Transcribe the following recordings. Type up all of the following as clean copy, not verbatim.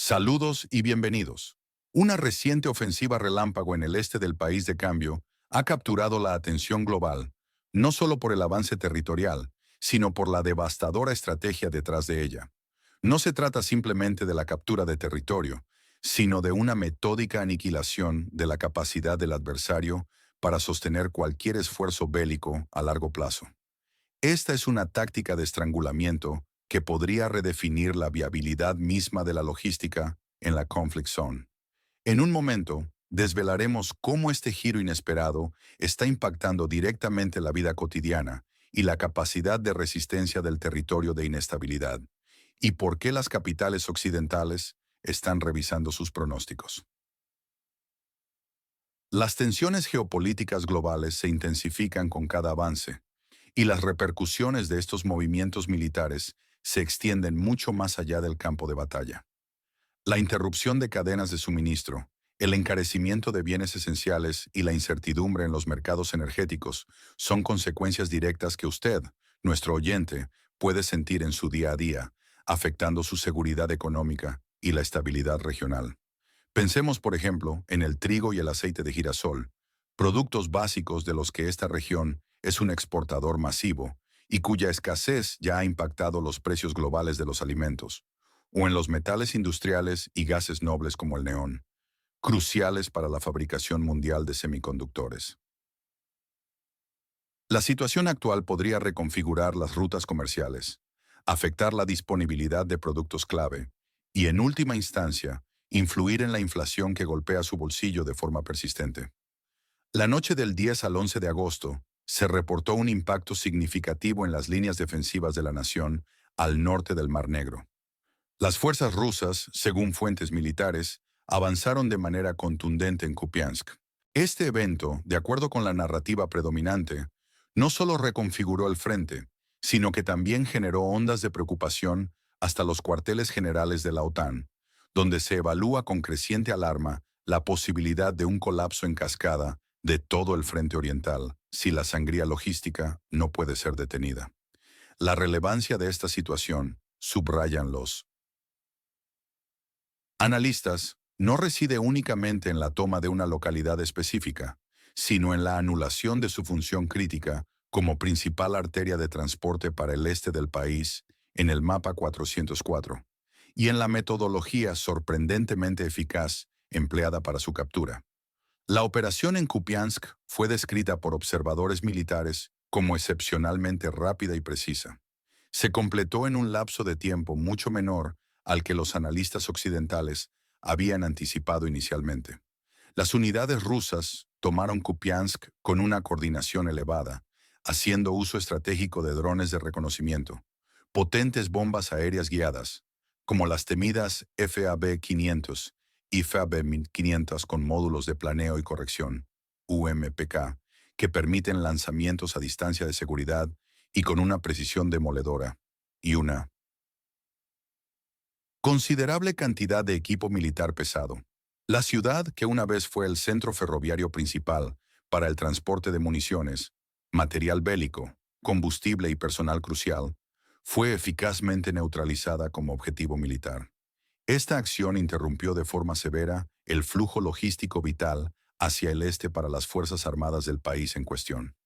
Saludos y bienvenidos. Una reciente ofensiva relámpago en el este del país de cambio ha capturado la atención global, no solo por el avance territorial, sino por la devastadora estrategia detrás de ella. No se trata simplemente de la captura de territorio, sino de una metódica aniquilación de la capacidad del adversario para sostener cualquier esfuerzo bélico a largo plazo. Esta es una táctica de estrangulamiento que podría redefinir la viabilidad misma de la logística en la conflict zone. En un momento, desvelaremos cómo este giro inesperado está impactando directamente la vida cotidiana y la capacidad de resistencia del territorio de inestabilidad, y por qué las capitales occidentales están revisando sus pronósticos. Las tensiones geopolíticas globales se intensifican con cada avance, y las repercusiones de estos movimientos militares se extienden mucho más allá del campo de batalla. La interrupción de cadenas de suministro, el encarecimiento de bienes esenciales y la incertidumbre en los mercados energéticos son consecuencias directas que usted, nuestro oyente, puede sentir en su día a día, afectando su seguridad económica y la estabilidad regional. Pensemos, por ejemplo, en el trigo y el aceite de girasol, productos básicos de los que esta región es un exportador masivo y cuya escasez ya ha impactado los precios globales de los alimentos, o en los metales industriales y gases nobles como el neón, cruciales para la fabricación mundial de semiconductores. La situación actual podría reconfigurar las rutas comerciales, afectar la disponibilidad de productos clave y, en última instancia, influir en la inflación que golpea su bolsillo de forma persistente. La noche del 10 al 11 de agosto, se reportó un impacto significativo en las líneas defensivas de la nación al norte del Mar Negro. Las fuerzas rusas, según fuentes militares, avanzaron de manera contundente en Kupiansk. Este evento, de acuerdo con la narrativa predominante, no solo reconfiguró el frente, sino que también generó ondas de preocupación hasta los cuarteles generales de la OTAN, donde se evalúa con creciente alarma la posibilidad de un colapso en cascada de todo el frente oriental, si la sangría logística no puede ser detenida. La relevancia de esta situación, subrayan los analistas, no reside únicamente en la toma de una localidad específica, sino en la anulación de su función crítica como principal arteria de transporte para el este del país en el mapa 404, y en la metodología sorprendentemente eficaz empleada para su captura. La operación en Kupiansk fue descrita por observadores militares como excepcionalmente rápida y precisa. Se completó en un lapso de tiempo mucho menor al que los analistas occidentales habían anticipado inicialmente. Las unidades rusas tomaron Kupiansk con una coordinación elevada, haciendo uso estratégico de drones de reconocimiento, potentes bombas aéreas guiadas, como las temidas FAB-500 y FAB-500 con módulos de planeo y corrección, UMPK, que permiten lanzamientos a distancia de seguridad y con una precisión demoledora, y una considerable cantidad de equipo militar pesado. La ciudad, que una vez fue el centro ferroviario principal para el transporte de municiones, material bélico, combustible y personal crucial, fue eficazmente neutralizada como objetivo militar. Esta acción interrumpió de forma severa el flujo logístico vital hacia el este para las Fuerzas Armadas del país en cuestión.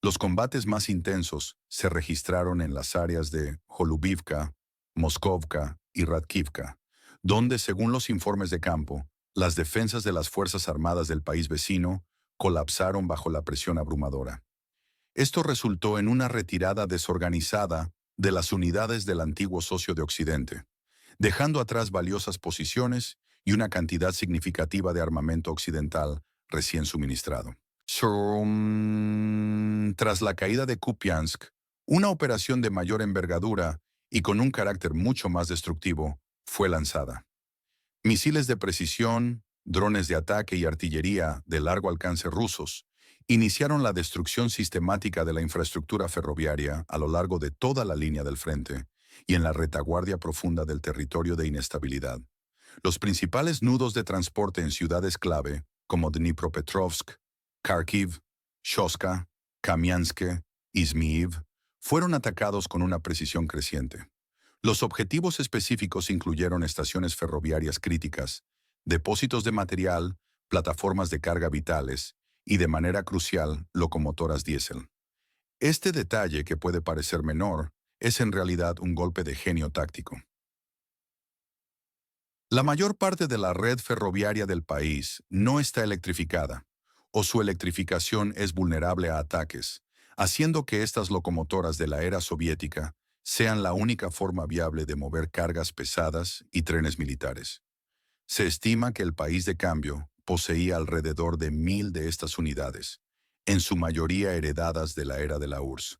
Los combates más intensos se registraron en las áreas de Holubivka, Moskovka y Radkivka, donde, según los informes de campo, las defensas de las Fuerzas Armadas del país vecino colapsaron bajo la presión abrumadora. Esto resultó en una retirada desorganizada de las unidades del antiguo socio de Occidente, dejando atrás valiosas posiciones y una cantidad significativa de armamento occidental recién suministrado. Tras la caída de Kupiansk, una operación de mayor envergadura y con un carácter mucho más destructivo fue lanzada. Misiles de precisión, drones de ataque y artillería de largo alcance rusos iniciaron la destrucción sistemática de la infraestructura ferroviaria a lo largo de toda la línea del frente y en la retaguardia profunda del territorio de inestabilidad. Los principales nudos de transporte en ciudades clave, como Dnipropetrovsk, Kharkiv, Shoska, Kamianske y Zmiev, fueron atacados con una precisión creciente. Los objetivos específicos incluyeron estaciones ferroviarias críticas, depósitos de material, plataformas de carga vitales y, de manera crucial, locomotoras diésel. Este detalle, que puede parecer menor, es en realidad un golpe de genio táctico. La mayor parte de la red ferroviaria del país no está electrificada, o su electrificación es vulnerable a ataques, haciendo que estas locomotoras de la era soviética sean la única forma viable de mover cargas pesadas y trenes militares. Se estima que el país de cambio poseía alrededor de 1.000 de estas unidades, en su mayoría heredadas de la era de la URSS,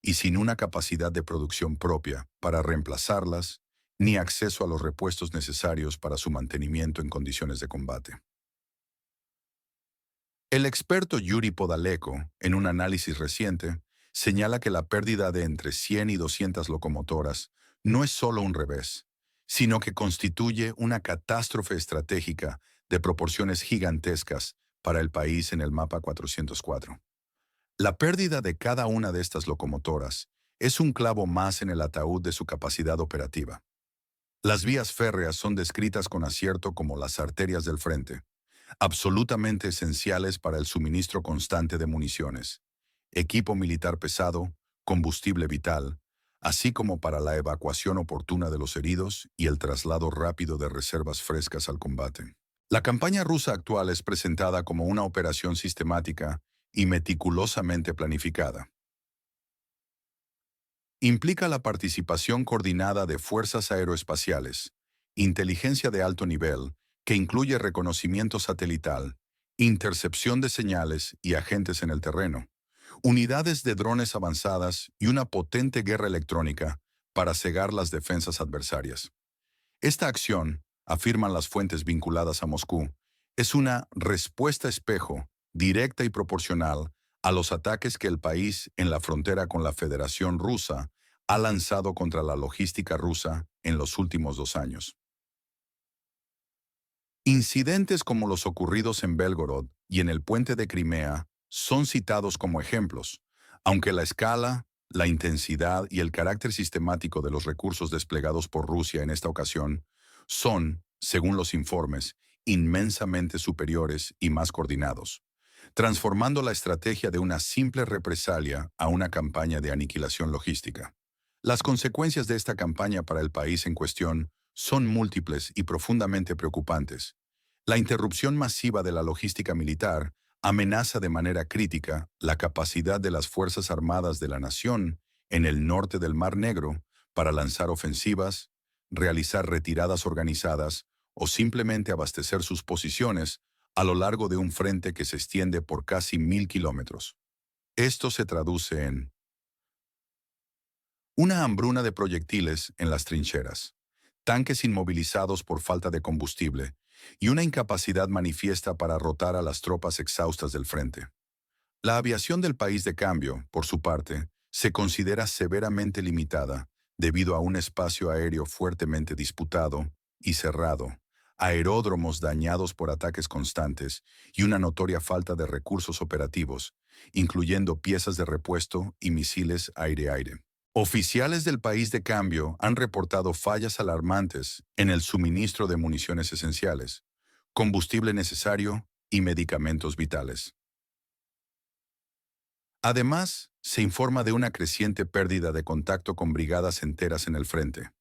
y sin una capacidad de producción propia para reemplazarlas, ni acceso a los repuestos necesarios para su mantenimiento en condiciones de combate. El experto Yuri Podaleko, en un análisis reciente, señala que la pérdida de entre 100 y 200 locomotoras no es solo un revés, sino que constituye una catástrofe estratégica de proporciones gigantescas para el país en el mapa 404. La pérdida de cada una de estas locomotoras es un clavo más en el ataúd de su capacidad operativa. Las vías férreas son descritas con acierto como las arterias del frente, absolutamente esenciales para el suministro constante de municiones, equipo militar pesado, combustible vital, así como para la evacuación oportuna de los heridos y el traslado rápido de reservas frescas al combate. La campaña rusa actual es presentada como una operación sistemática y meticulosamente planificada. Implica la participación coordinada de fuerzas aeroespaciales, inteligencia de alto nivel, que incluye reconocimiento satelital, intercepción de señales y agentes en el terreno, unidades de drones avanzadas y una potente guerra electrónica para cegar las defensas adversarias. Esta acción, afirman las fuentes vinculadas a Moscú, es una respuesta espejo, directa y proporcional a los ataques que el país en la frontera con la Federación Rusa ha lanzado contra la logística rusa en los últimos 2 años. Incidentes como los ocurridos en Belgorod y en el puente de Crimea son citados como ejemplos, aunque la escala, la intensidad y el carácter sistemático de los recursos desplegados por Rusia en esta ocasión son, según los informes, inmensamente superiores y más coordinados, transformando la estrategia de una simple represalia a una campaña de aniquilación logística. Las consecuencias de esta campaña para el país en cuestión son múltiples y profundamente preocupantes. La interrupción masiva de la logística militar amenaza de manera crítica la capacidad de las Fuerzas Armadas de la nación en el norte del Mar Negro para lanzar ofensivas, realizar retiradas organizadas o simplemente abastecer sus posiciones a lo largo de un frente que se extiende por casi 1.000 kilómetros. Esto se traduce en una hambruna de proyectiles en las trincheras, tanques inmovilizados por falta de combustible y una incapacidad manifiesta para rotar a las tropas exhaustas del frente. La aviación del país de cambio, por su parte, se considera severamente limitada debido a un espacio aéreo fuertemente disputado y cerrado, aeródromos dañados por ataques constantes y una notoria falta de recursos operativos, incluyendo piezas de repuesto y misiles aire-aire. Oficiales del país de cambio han reportado fallas alarmantes en el suministro de municiones esenciales, combustible necesario y medicamentos vitales. Además, se informa de una creciente pérdida de contacto con brigadas enteras en el frente,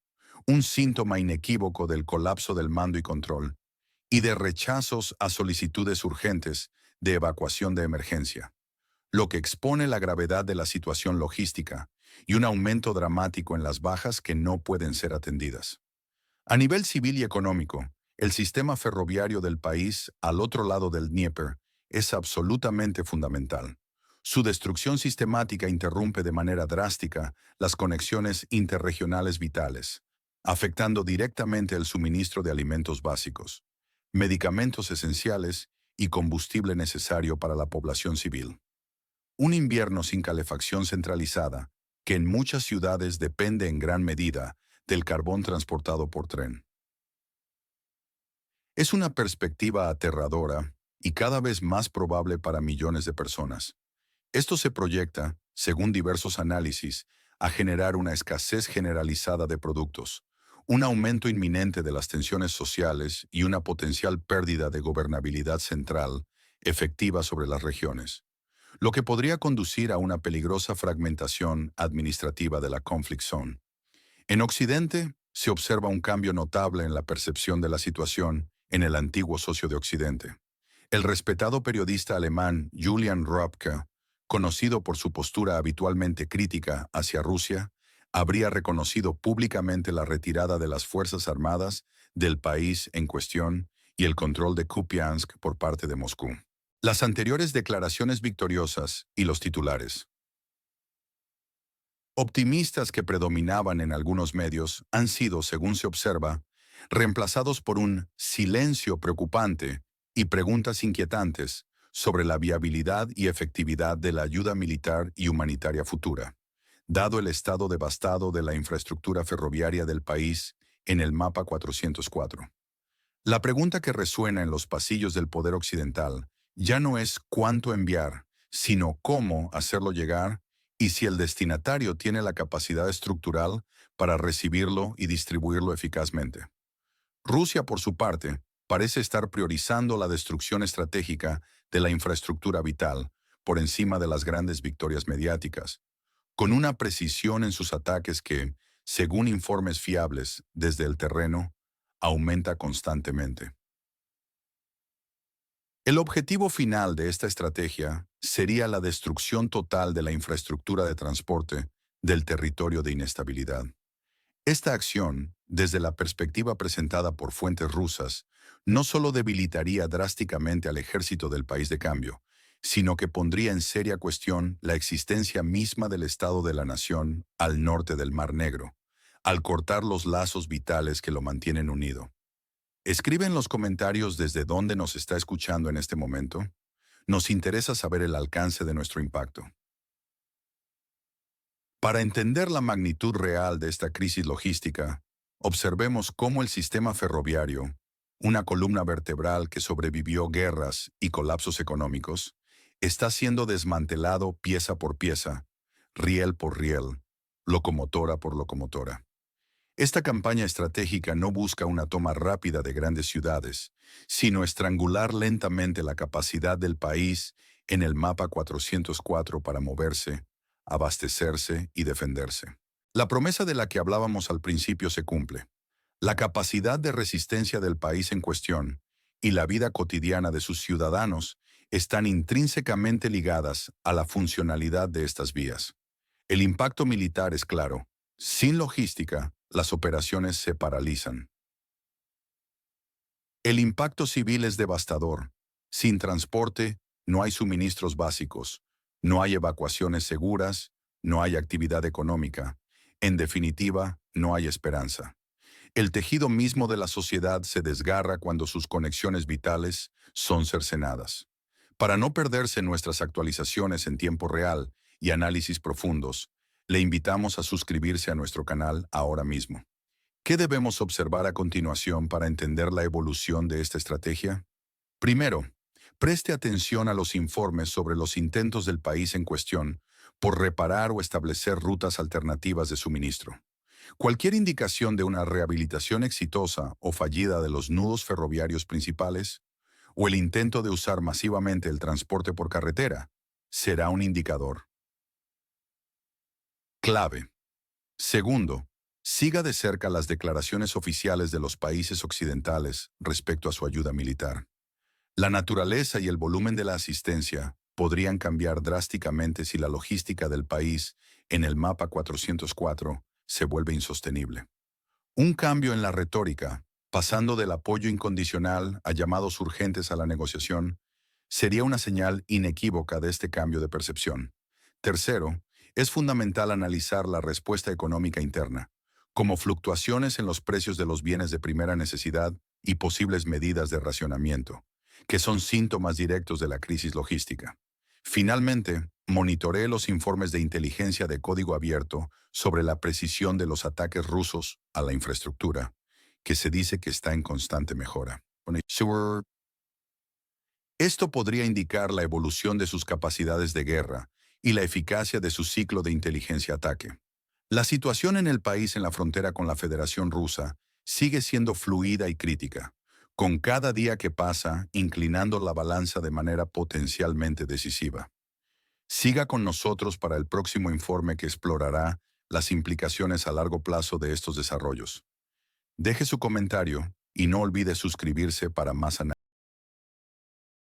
un síntoma inequívoco del colapso del mando y control, y de rechazos a solicitudes urgentes de evacuación de emergencia, lo que expone la gravedad de la situación logística y un aumento dramático en las bajas que no pueden ser atendidas. A nivel civil y económico, el sistema ferroviario del país al otro lado del Dnieper es absolutamente fundamental. Su destrucción sistemática interrumpe de manera drástica las conexiones interregionales vitales, afectando directamente el suministro de alimentos básicos, medicamentos esenciales y combustible necesario para la población civil. Un invierno sin calefacción centralizada, que en muchas ciudades depende en gran medida del carbón transportado por tren. Es una perspectiva aterradora y cada vez más probable para millones de personas. Esto se proyecta, según diversos análisis, a generar una escasez generalizada de productos, un aumento inminente de las tensiones sociales y una potencial pérdida de gobernabilidad central efectiva sobre las regiones, lo que podría conducir a una peligrosa fragmentación administrativa de la conflict zone. En Occidente, se observa un cambio notable en la percepción de la situación en el antiguo socio de Occidente. El respetado periodista alemán Julian Röpke, conocido por su postura habitualmente crítica hacia Rusia, habría reconocido públicamente la retirada de las Fuerzas Armadas del país en cuestión y el control de Kupiansk por parte de Moscú. Las anteriores declaraciones victoriosas y los titulares optimistas que predominaban en algunos medios han sido, según se observa, reemplazados por un silencio preocupante y preguntas inquietantes sobre la viabilidad y efectividad de la ayuda militar y humanitaria futura, dado el estado devastado de la infraestructura ferroviaria del país en el mapa 404. La pregunta que resuena en los pasillos del poder occidental ya no es cuánto enviar, sino cómo hacerlo llegar y si el destinatario tiene la capacidad estructural para recibirlo y distribuirlo eficazmente. Rusia, por su parte, parece estar priorizando la destrucción estratégica de la infraestructura vital por encima de las grandes victorias mediáticas, con una precisión en sus ataques que, según informes fiables desde el terreno, aumenta constantemente. El objetivo final de esta estrategia sería la destrucción total de la infraestructura de transporte del territorio de inestabilidad. Esta acción, desde la perspectiva presentada por fuentes rusas, no solo debilitaría drásticamente al ejército del país de cambio, sino que pondría en seria cuestión la existencia misma del Estado de la nación al norte del Mar Negro, al cortar los lazos vitales que lo mantienen unido. Escribe en los comentarios desde dónde nos está escuchando en este momento. Nos interesa saber el alcance de nuestro impacto. Para entender la magnitud real de esta crisis logística, observemos cómo el sistema ferroviario, una columna vertebral que sobrevivió guerras y colapsos económicos, está siendo desmantelado pieza por pieza, riel por riel, locomotora por locomotora. Esta campaña estratégica no busca una toma rápida de grandes ciudades, sino estrangular lentamente la capacidad del país en el mapa 404 para moverse, abastecerse y defenderse. La promesa de la que hablábamos al principio se cumple. La capacidad de resistencia del país en cuestión y la vida cotidiana de sus ciudadanos están intrínsecamente ligadas a la funcionalidad de estas vías. El impacto militar es claro. Sin logística, las operaciones se paralizan. El impacto civil es devastador. Sin transporte, no hay suministros básicos, no hay evacuaciones seguras, no hay actividad económica. En definitiva, no hay esperanza. El tejido mismo de la sociedad se desgarra cuando sus conexiones vitales son cercenadas. Para no perderse nuestras actualizaciones en tiempo real y análisis profundos, le invitamos a suscribirse a nuestro canal ahora mismo. ¿Qué debemos observar a continuación para entender la evolución de esta estrategia? Primero, preste atención a los informes sobre los intentos del país en cuestión por reparar o establecer rutas alternativas de suministro. Cualquier indicación de una rehabilitación exitosa o fallida de los nudos ferroviarios principales, o el intento de usar masivamente el transporte por carretera, será un indicador clave. Segundo, siga de cerca las declaraciones oficiales de los países occidentales respecto a su ayuda militar. La naturaleza y el volumen de la asistencia podrían cambiar drásticamente si la logística del país en el mapa 404 se vuelve insostenible. Un cambio en la retórica, pasando del apoyo incondicional a llamados urgentes a la negociación, sería una señal inequívoca de este cambio de percepción. Tercero, es fundamental analizar la respuesta económica interna, como fluctuaciones en los precios de los bienes de primera necesidad y posibles medidas de racionamiento, que son síntomas directos de la crisis logística. Finalmente, monitoree los informes de inteligencia de código abierto sobre la precisión de los ataques rusos a la infraestructura, que se dice que está en constante mejora. Esto podría indicar la evolución de sus capacidades de guerra y la eficacia de su ciclo de inteligencia-ataque. La situación en el país en la frontera con la Federación Rusa sigue siendo fluida y crítica, con cada día que pasa inclinando la balanza de manera potencialmente decisiva. Siga con nosotros para el próximo informe que explorará las implicaciones a largo plazo de estos desarrollos. Deje su comentario y no olvide suscribirse para más análisis.